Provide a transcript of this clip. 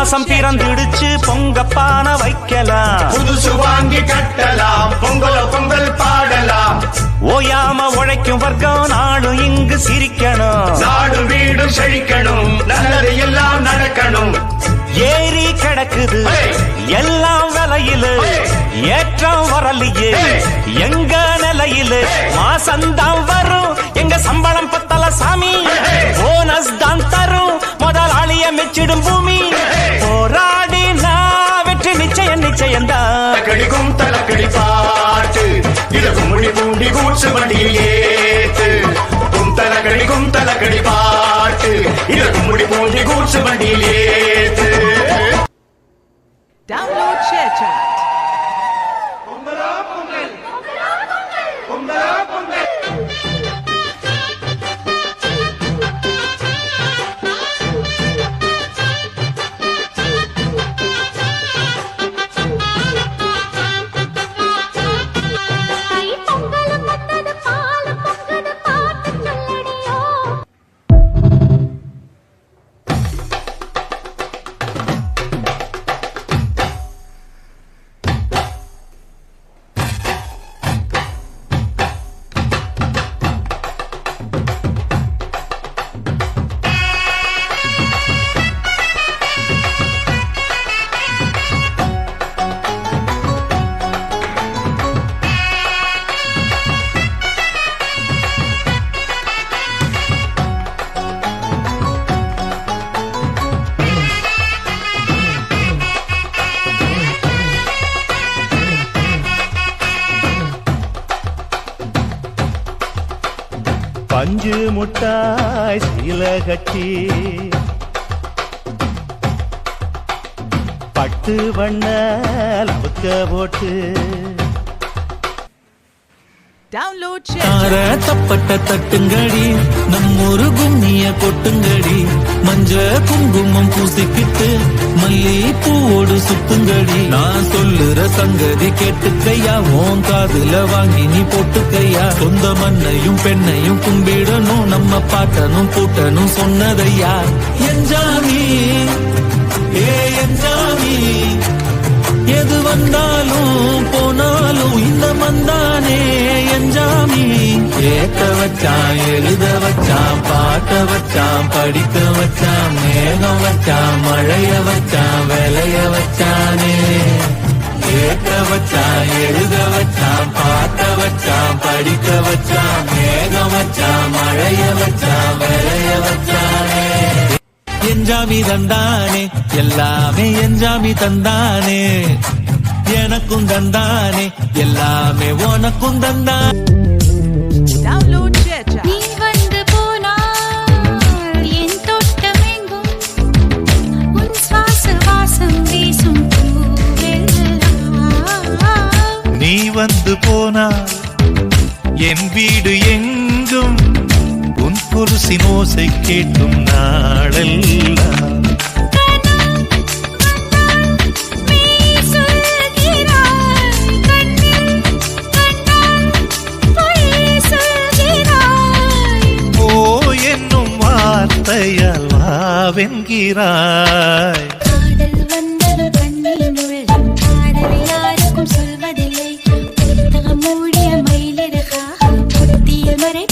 மாசம் பிறந்துடுச்சு பொங்கப்பான வைக்கலாம், புதுசு வாங்கி கட்டலாம், பொங்கலோ பொங்கல் பாடலாம். ஓயாம உழைக்கும் வர்க்கம் நாடும் இங்கு சிரிக்கணும், நாடு வீடு செழிக்கணும், நல்லது எல்லாம் நடக்கணும். ஏறி கிடக்குது எல்லாம் விலையில, ஏற்றம் வரலையே எங்க நிலையில. மாசந்தான் வரும் எங்க சம்பளம் பத்தல சாமி, போனஸ் தான் தரும் முதலாளிய மெச்சிடும் பூமி. போராடி நான் வெற்றி நிச்சயம் நிச்சயம்தான். கடிக்கும் தலக்கடி பாட்டு இதற்கு முடி பூண்டி கூச்சு வண்டியில் ஏத்து. குந்தலக்கடிக்கும் தலக்கடி பாட்டு இதற்கு முடி பூண்டி கூச்சு வண்டியில் ஏத்து. Download ShareChat. பொங்கலோ பொங்கல், பொங்கலோ பொங்கல். பஞ்சு முட்டாய் சீல கட்டி பட்டு வண்ண லவுக்க போட்டு Download தார ShareChat. தப்பட்ட தட்டுங்கடி நம்மொரு கும்மிய கொட்டுங்கடி, மஞ்ச குங்குமம் பூசிக்கிட்டு மல்லி பூவோடு சுத்துங்கடி. நான் சொல்லுற சங்கதி கேட்டுக்கையா, உன் காதுல வாங்கி நீ போட்டுக்கையா. சொந்த மண்ணையும் பெண்ணையும் கும்பிடணும், நம்ம பாட்டனும் பூட்டனும் சொன்னதையா. என்ஜாமி ஏ என்ஜாமி, எது வந்தாலும் போனாலும் இந்த மந்தானே என்ஜாமி. கேட்க வச்சான், எழுத வச்சான், பாட்ட வச்சான், படிக்க வச்சான், மேகம் வச்சான், மழைய வச்சான், விளைய வச்சானே. கேட்க வச்சான், எழுத வச்சான், பாட்ட வச்சான், படிக்க வச்சான், மேகம் வச்சான், மழைய வச்சான், விளைய வச்சானே. என்ஜாமி தந்தானே எல்லாமே, என்ஜாமி தந்தானே எனக்கும் தந்தானே எல்லாமே, உனக்கும் தந்தானே. Download ShareChat. நீ வந்து போனால் என் தோட்டமெங்கும் உன் சுவாச வாசம் வீசும் பூவெல்லாம். நீ வந்து போனால் என் வீடு எங்கும் உன் குருசின் ஓசை கேட்கும் நாளெல்லாம். வார்த்தையால் வாவென்கிறாய். காதல் வந்தது கண்ணில் உள்ளம், காதலை யாருக்கும் சொல்வதில்லை. புத்தகம் மூடிய மயிலிறகா புத்தியில் மறை